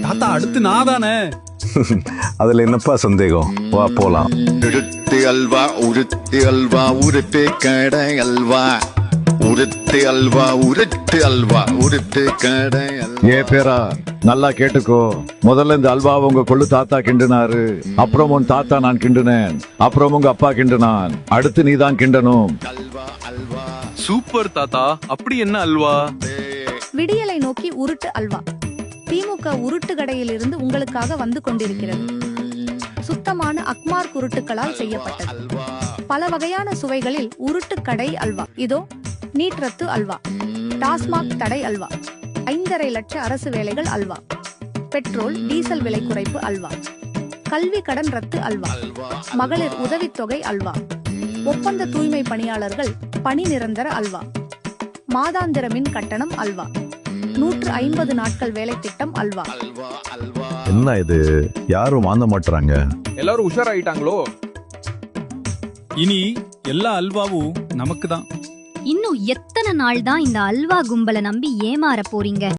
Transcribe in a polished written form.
தாத்தா அடுத்து நான் தானே. அதுல என்னப்பா சந்தேகம், வா போலாம். உருட்டு அல்வா உருட்டு அல்வா உருட்டு கடை அல்வா உருட்டு அல்வா உருட்டு அல்வா உருட்டு கடை அல்வா. ஏ பேரா நல்லா கேட்டுக்கோ. முதல்ல இந்த அல்வா உங்க கொள்ளு தாத்தா கிண்டுனாரு, அப்புறம் உன் தாத்தா நான் கிண்டுனேன், அப்புறம் உங்க அப்பா கிண்டுனான், அடுத்து நீதான் கிண்டனும். அல்வா அல்வா சூப்பர் தாத்தா. அப்படி என்ன அல்வா? விடியலை நோக்கி உருட்டு அல்வா. திமுக உருட்டு கடையில் இருந்து உங்களுக்காக வந்து கொண்டிருக்கிறது. சுத்தமான அக்மார் உருட்டுகளால் செய்யப்பட்டது. பல வகையான சுவைகளில் உருட்டு கடை அல்வா. இதோ நீட் ரத்து அல்வா, டாஸ்மாக் தடை அல்வா, 5.5 லட்ச அரசு வேலைகள் அல்வா, பெட்ரோல் டீசல் விலை குறைப்பு அல்வா, கல்வி கடன் ரத்து அல்வா, மகளிர் உதவித்தொகை அல்வா, ஒப்பந்த தூய்மை பணியாளர்கள் பணி நிரந்தர அல்வா, மாதாந்திர மின் கட்டணம் அல்வா, 150 நாட்கள் வேலை திட்டம் அல்வா. என்ன இது, யாரும் வாங்க மாட்டாங்க. எல்லாரும் உஷாராயிட்டாங்களோ? இனி எல்லா அல்வாவும் நமக்கு தான். இன்னும் எத்தனை நாள் தான் இந்த அல்வா கும்பலை நம்பி ஏமாற போறீங்க?